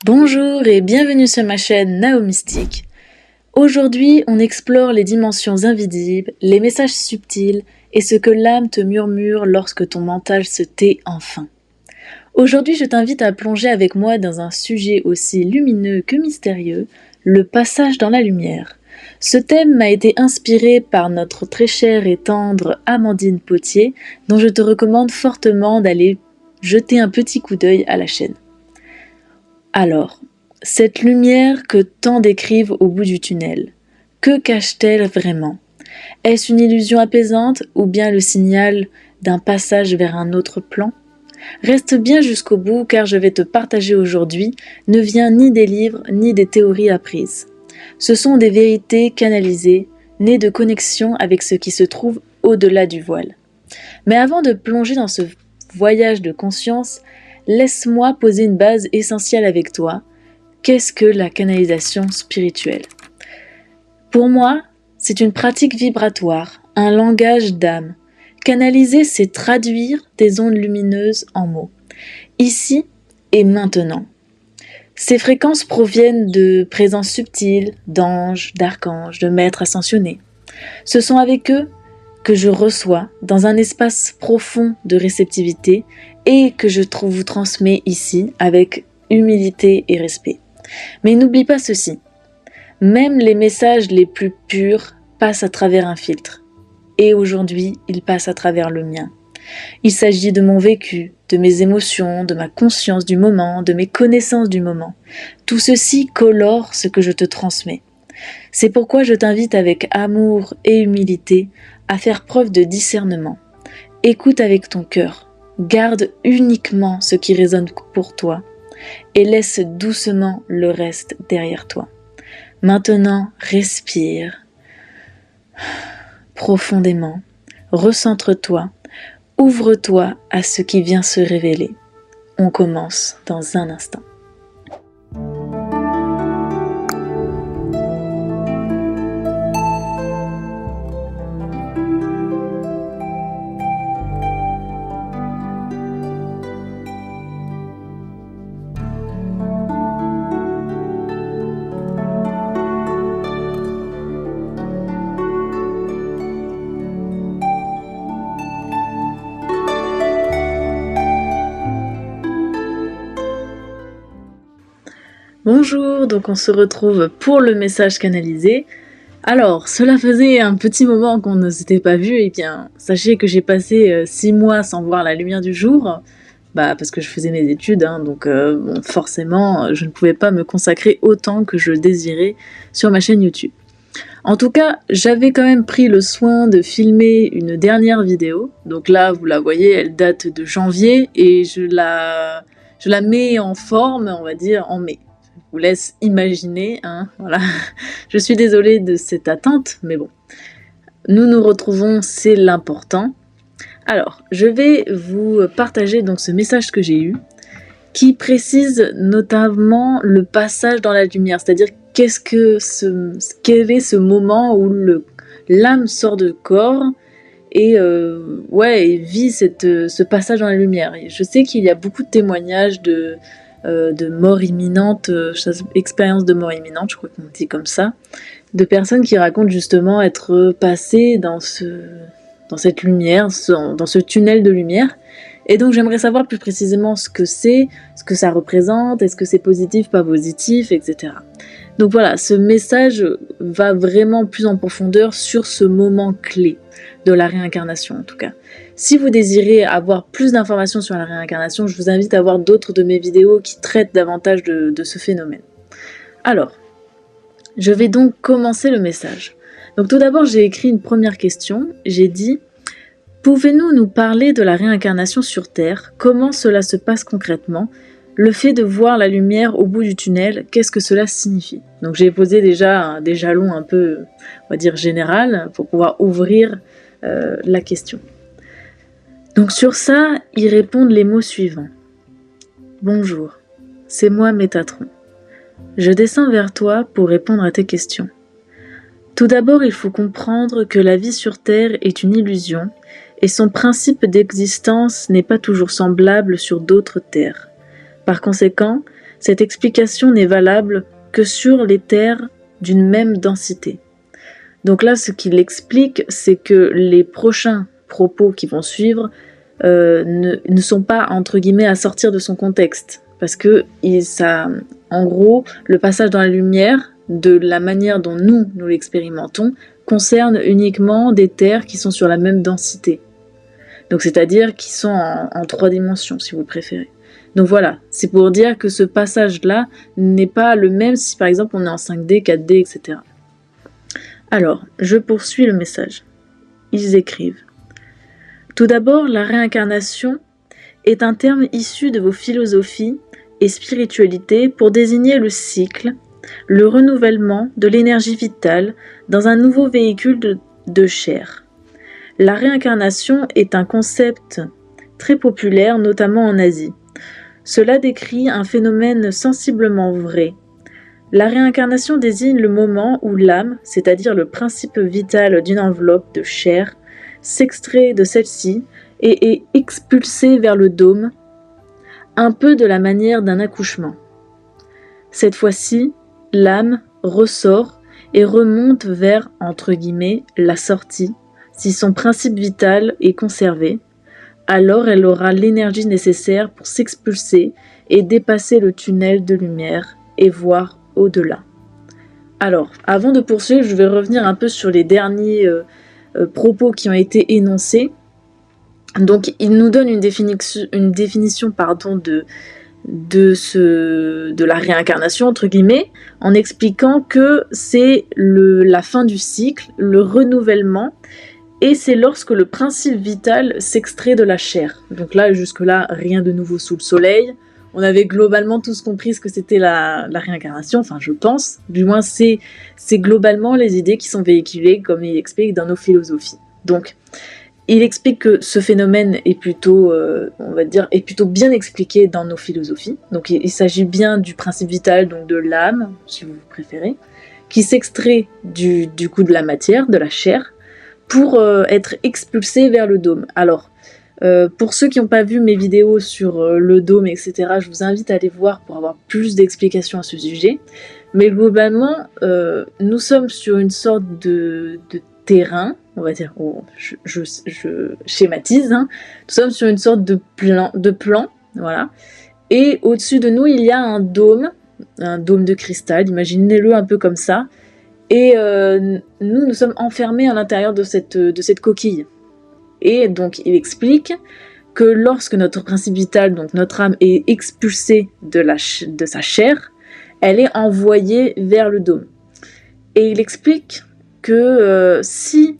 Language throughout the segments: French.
Bonjour et bienvenue sur ma chaîne Nao Mystique. Aujourd'hui, on explore les dimensions invisibles, les messages subtils et ce que l'âme te murmure lorsque ton mental se tait enfin. Aujourd'hui, je t'invite à plonger avec moi dans un sujet aussi lumineux que mystérieux, le passage dans la lumière. Ce thème m'a été inspiré par notre très chère et tendre Amandine Potier, dont je te recommande fortement d'aller jeter un petit coup d'œil à la chaîne. Alors, cette lumière que tant décrivent au bout du tunnel, que cache-t-elle vraiment? Est-ce une illusion apaisante ou bien le signal d'un passage vers un autre plan? Reste bien jusqu'au bout car je vais te partager aujourd'hui ne vient ni des livres ni des théories apprises. Ce sont des vérités canalisées, nées de connexion avec ce qui se trouve au-delà du voile. Mais avant de plonger dans ce voyage de conscience, laisse-moi poser une base essentielle avec toi. Qu'est-ce que la canalisation spirituelle? Pour moi, c'est une pratique vibratoire, un langage d'âme. Canaliser, c'est traduire des ondes lumineuses en mots, ici et maintenant. Ces fréquences proviennent de présences subtiles, d'anges, d'archanges, de maîtres ascensionnés. Ce sont avec eux que je reçois dans un espace profond de réceptivité et que je vous transmets ici avec humilité et respect. Mais n'oublie pas ceci, même les messages les plus purs passent à travers un filtre. Et aujourd'hui, ils passent à travers le mien. Il s'agit de mon vécu, de mes émotions, de ma conscience du moment, de mes connaissances du moment. Tout ceci colore ce que je te transmets. C'est pourquoi je t'invite avec amour et humilité à faire preuve de discernement. Écoute avec ton cœur, garde uniquement ce qui résonne pour toi et laisse doucement le reste derrière toi. Maintenant, respire profondément, recentre-toi, ouvre-toi à ce qui vient se révéler. On commence dans un instant. Bonjour, donc on se retrouve pour le message canalisé. Alors, cela faisait un petit moment qu'on ne s'était pas vu, et bien, sachez que j'ai passé 6 mois sans voir la lumière du jour, parce que je faisais mes études, donc forcément, je ne pouvais pas me consacrer autant que je désirais sur ma chaîne YouTube. En tout cas, j'avais quand même pris le soin de filmer une dernière vidéo, donc là, vous la voyez, elle date de janvier, et je la mets en forme, on va dire, en mai. Je vous laisse imaginer, voilà. Je suis désolée de cette attente, mais bon. Nous nous retrouvons, c'est l'important. Alors, je vais vous partager donc ce message que j'ai eu, qui précise notamment le passage dans la lumière, c'est-à-dire quel est ce moment où l'âme sort de corps et vit ce passage dans la lumière. Et je sais qu'il y a beaucoup de témoignages de mort imminente, expérience de mort imminente, je crois qu'on dit comme ça, de personnes qui racontent justement être passées dans cette lumière, dans ce tunnel de lumière. Et donc j'aimerais savoir plus précisément ce que c'est, ce que ça représente, est-ce que c'est positif, pas positif, etc. Donc voilà, ce message va vraiment plus en profondeur sur ce moment clé de la réincarnation en tout cas. Si vous désirez avoir plus d'informations sur la réincarnation, je vous invite à voir d'autres de mes vidéos qui traitent davantage de ce phénomène. Alors, je vais donc commencer le message. Donc tout d'abord, j'ai écrit une première question. J'ai dit « Pouvez-nous nous parler de la réincarnation sur Terre? Comment cela se passe concrètement? Le fait de voir la lumière au bout du tunnel, qu'est-ce que cela signifie ?» Donc j'ai posé déjà des jalons un peu, on va dire, général pour pouvoir ouvrir la question. Donc sur ça, ils répondent les mots suivants. « Bonjour, c'est moi Métatron. Je descends vers toi pour répondre à tes questions. Tout d'abord, il faut comprendre que la vie sur Terre est une illusion et son principe d'existence n'est pas toujours semblable sur d'autres terres. Par conséquent, Cette explication n'est valable que sur les terres d'une même densité. Donc là, ce qu'il explique, c'est que les prochains propos qui vont suivre ne sont pas, entre guillemets, à sortir de son contexte. Parce que en gros, le passage dans la lumière, de la manière dont nous l'expérimentons, concerne uniquement des terres qui sont sur la même densité. Donc c'est-à-dire qui sont en 3 dimensions, si vous préférez. Donc voilà, c'est pour dire que ce passage-là n'est pas le même si par exemple on est en 5D, 4D, etc. Alors, je poursuis le message. Ils écrivent. Tout d'abord, la réincarnation est un terme issu de vos philosophies et spiritualités pour désigner le cycle, le renouvellement de l'énergie vitale dans un nouveau véhicule de chair. La réincarnation est un concept très populaire, notamment en Asie. Cela décrit un phénomène sensiblement vrai. La réincarnation désigne le moment où l'âme, c'est-à-dire le principe vital d'une enveloppe de chair, s'extrait de celle-ci et est expulsée vers le dôme, un peu de la manière d'un accouchement. Cette fois-ci, l'âme ressort et remonte vers, entre guillemets, la sortie. Si son principe vital est conservé, alors elle aura l'énergie nécessaire pour s'expulser et dépasser le tunnel de lumière et voir au-delà. Alors, avant de poursuivre, je vais revenir un peu sur les derniers propos qui ont été énoncés. Donc, il nous donne une définition de la réincarnation, entre guillemets, en expliquant que c'est la fin du cycle, le renouvellement, et c'est lorsque le principe vital s'extrait de la chair. Donc là, jusque-là, rien de nouveau sous le soleil. On avait globalement tous compris ce que c'était la réincarnation, enfin je pense, du moins c'est globalement les idées qui sont véhiculées, comme il explique, dans nos philosophies. Donc, il explique que ce phénomène est plutôt, est plutôt bien expliqué dans nos philosophies. Donc il s'agit bien du principe vital, donc de l'âme, si vous préférez, qui s'extrait du coup de la matière, de la chair, pour être expulsé vers le dôme. Alors, pour ceux qui n'ont pas vu mes vidéos sur le dôme, etc., je vous invite à aller voir pour avoir plus d'explications à ce sujet. Mais globalement, nous sommes sur une sorte de terrain, on va dire, je schématise, hein. Nous sommes sur une sorte de plan, voilà. Et au-dessus de nous, il y a un dôme de cristal, imaginez-le un peu comme ça. Et nous sommes enfermés à l'intérieur de cette coquille. Et donc, il explique que lorsque notre principe vital, donc notre âme, est expulsée de sa chair, elle est envoyée vers le dôme. Et il explique que si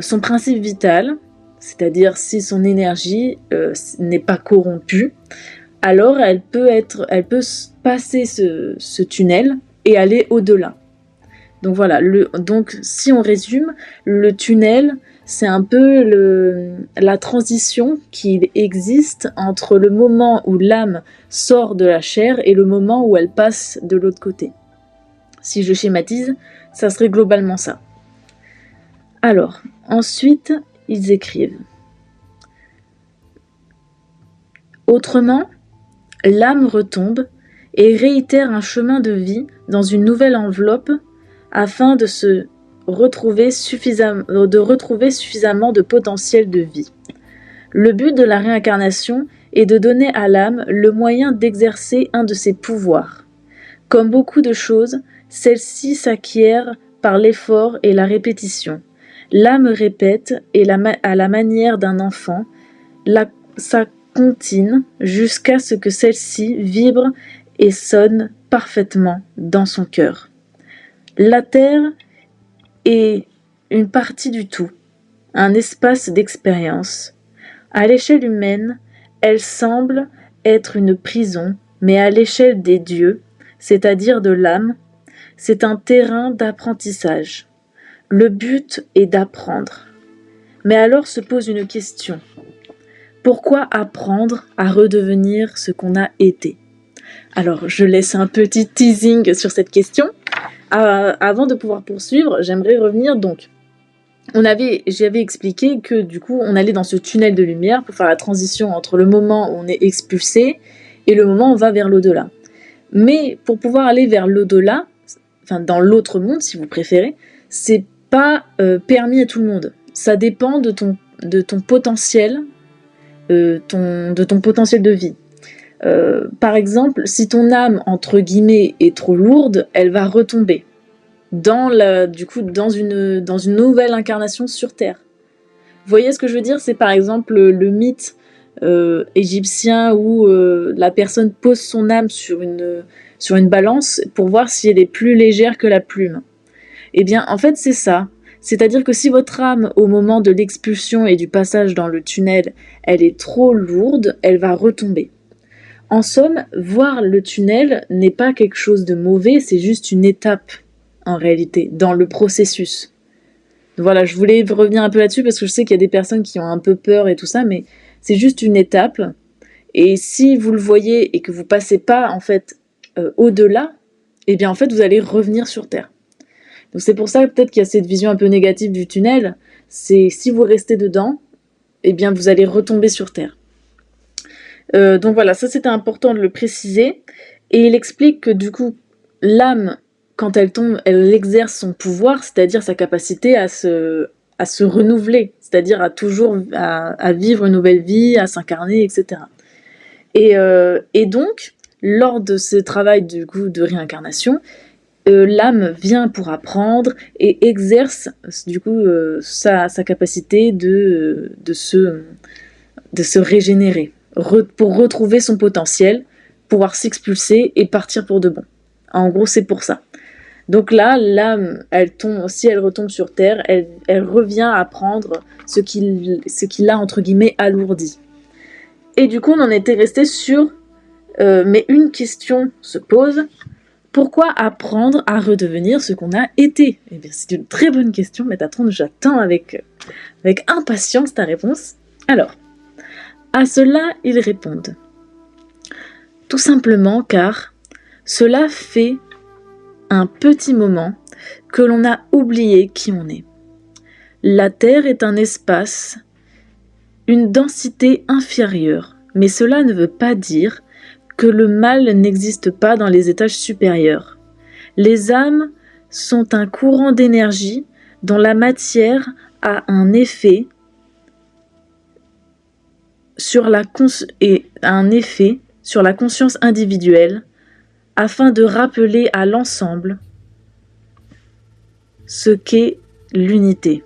son principe vital, c'est-à-dire si son énergie n'est pas corrompue, alors elle peut passer ce tunnel et aller au-delà. Donc voilà, donc si on résume, le tunnel, c'est un peu la transition qui existe entre le moment où l'âme sort de la chair et le moment où elle passe de l'autre côté. Si je schématise, ça serait globalement ça. Alors, ensuite, ils écrivent. Autrement, l'âme retombe et réitère un chemin de vie dans une nouvelle enveloppe afin de retrouver suffisamment de potentiel de vie. Le but de la réincarnation est de donner à l'âme le moyen d'exercer un de ses pouvoirs. Comme beaucoup de choses, celle-ci s'acquiert par l'effort et la répétition. L'âme répète et à la manière d'un enfant sa comptine jusqu'à ce que celle-ci vibre et sonne parfaitement dans son cœur. La Terre est une partie du tout, un espace d'expérience. À l'échelle humaine, elle semble être une prison, mais à l'échelle des dieux, c'est-à-dire de l'âme, c'est un terrain d'apprentissage. Le but est d'apprendre. Mais alors se pose une question. Pourquoi apprendre à redevenir ce qu'on a été ? Alors, je laisse un petit teasing sur cette question. Avant de pouvoir poursuivre, j'aimerais revenir donc. J'avais expliqué que du coup, on allait dans ce tunnel de lumière pour faire la transition entre le moment où on est expulsé et le moment où on va vers l'au-delà. Mais pour pouvoir aller vers l'au-delà, enfin dans l'autre monde si vous préférez, c'est pas permis à tout le monde. Ça dépend de ton potentiel, de ton potentiel de vie. Par exemple, si ton âme, entre guillemets, est trop lourde, elle va retomber dans une nouvelle incarnation sur Terre. Vous voyez ce que je veux dire ? C'est par exemple le mythe égyptien où la personne pose son âme sur une balance pour voir si elle est plus légère que la plume. Eh bien, en fait, c'est ça. C'est-à-dire que si votre âme, au moment de l'expulsion et du passage dans le tunnel, elle est trop lourde, elle va retomber. En somme, voir le tunnel n'est pas quelque chose de mauvais, c'est juste une étape, en réalité, dans le processus. Voilà, je voulais revenir un peu là-dessus parce que je sais qu'il y a des personnes qui ont un peu peur et tout ça, mais c'est juste une étape. Et si vous le voyez et que vous passez pas, en fait, au-delà, eh bien, en fait, vous allez revenir sur Terre. Donc c'est pour ça peut-être qu'il y a cette vision un peu négative du tunnel, c'est si vous restez dedans, eh bien, vous allez retomber sur Terre. Donc voilà, ça c'était important de le préciser. Et il explique que du coup, l'âme, quand elle tombe, elle exerce son pouvoir, c'est-à-dire sa capacité à se renouveler, c'est-à-dire à vivre une nouvelle vie, à s'incarner, etc. Et donc, lors de ce travail du coup de réincarnation, l'âme vient pour apprendre et exerce du coup sa capacité de se régénérer, pour retrouver son potentiel, pouvoir s'expulser et partir pour de bon. En gros, c'est pour ça. Donc là, l'âme, si elle retombe sur Terre, elle revient apprendre ce qui l'a, entre guillemets, alourdi. Et du coup, on en était resté sur... mais une question se pose, pourquoi apprendre à redevenir ce qu'on a été ? Eh bien, c'est une très bonne question, Métatron, j'attends avec impatience ta réponse. Alors, à cela, ils répondent. Tout simplement car cela fait un petit moment que l'on a oublié qui on est. La Terre est un espace, une densité inférieure, mais cela ne veut pas dire que le mal n'existe pas dans les étages supérieurs. Les âmes sont un courant d'énergie dont la matière a un effet sur la conscience individuelle afin de rappeler à l'ensemble ce qu'est l'unité.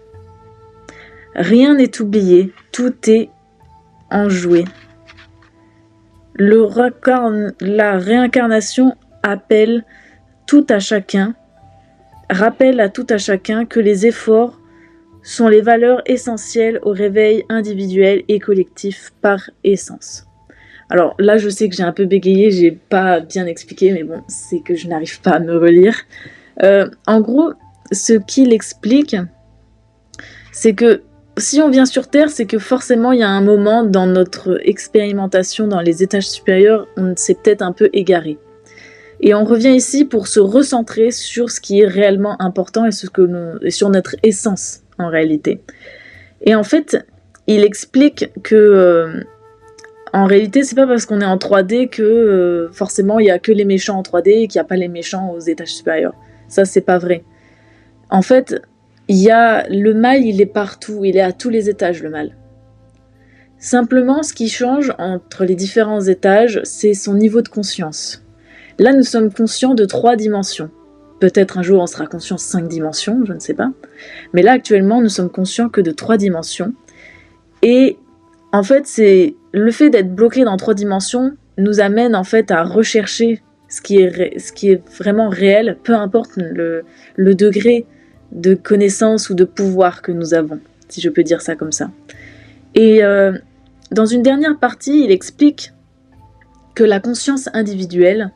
Rien n'est oublié, tout est enjoué. La réincarnation rappelle à tout à chacun que les efforts sont les valeurs essentielles au réveil individuel et collectif par essence. Alors là, je sais que j'ai un peu bégayé, j'ai pas bien expliqué, mais bon, c'est que je n'arrive pas à me relire. En gros, ce qu'il explique, c'est que si on vient sur Terre, c'est que forcément il y a un moment dans notre expérimentation dans les étages supérieurs, on s'est peut-être un peu égaré. Et on revient ici pour se recentrer sur ce qui est réellement important et sur notre essence en réalité. Et en fait, il explique que en réalité, c'est pas parce qu'on est en 3D que forcément il y a que les méchants en 3D et qu'il n'y a pas les méchants aux étages supérieurs. Ça, c'est pas vrai. En fait, le mal, il est partout, il est à tous les étages, le mal. Simplement, ce qui change entre les différents étages, c'est son niveau de conscience. Là, nous sommes conscients de 3 dimensions. Peut-être un jour, on sera conscient de 5 dimensions, je ne sais pas. Mais là, actuellement, nous sommes conscients que de 3 dimensions. Et en fait, c'est le fait d'être bloqué dans 3 dimensions nous amène en fait à rechercher ce qui est vraiment réel, peu importe le degré de connaissance ou de pouvoir que nous avons, si je peux dire ça comme ça. Et dans une dernière partie, il explique que la conscience individuelle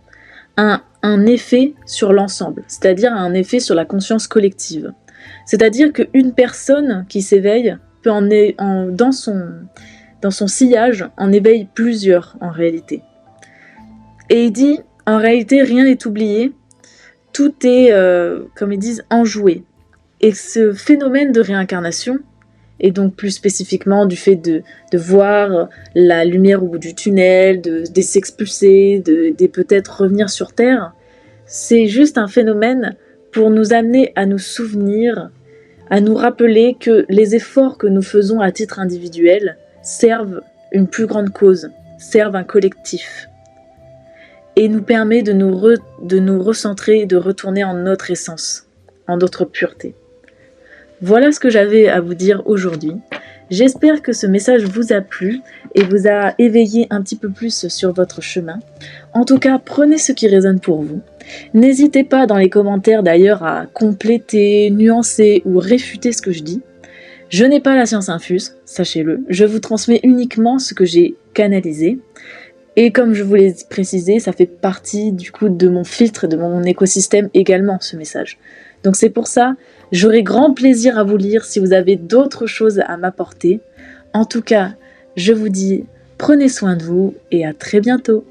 a un effet sur l'ensemble, c'est-à-dire un effet sur la conscience collective. C'est-à-dire qu'une personne qui s'éveille peut dans son sillage en éveille plusieurs en réalité. Et il dit, en réalité, rien n'est oublié, tout est, comme ils disent, enjoué. Et ce phénomène de réincarnation, et donc plus spécifiquement du fait de voir la lumière au bout du tunnel, de s'expulser, de peut-être revenir sur Terre. C'est juste un phénomène pour nous amener à nous souvenir, à nous rappeler que les efforts que nous faisons à titre individuel servent une plus grande cause, servent un collectif, et nous permet de nous recentrer et de retourner en notre essence, en notre pureté. Voilà ce que j'avais à vous dire aujourd'hui. J'espère que ce message vous a plu et vous a éveillé un petit peu plus sur votre chemin. En tout cas, prenez ce qui résonne pour vous. N'hésitez pas dans les commentaires d'ailleurs à compléter, nuancer ou réfuter ce que je dis. Je n'ai pas la science infuse, sachez-le. Je vous transmets uniquement ce que j'ai canalisé. Et comme je vous l'ai précisé, ça fait partie du coup de mon filtre, de mon écosystème également, ce message. Donc c'est pour ça, j'aurai grand plaisir à vous lire si vous avez d'autres choses à m'apporter. En tout cas, je vous dis, prenez soin de vous et à très bientôt.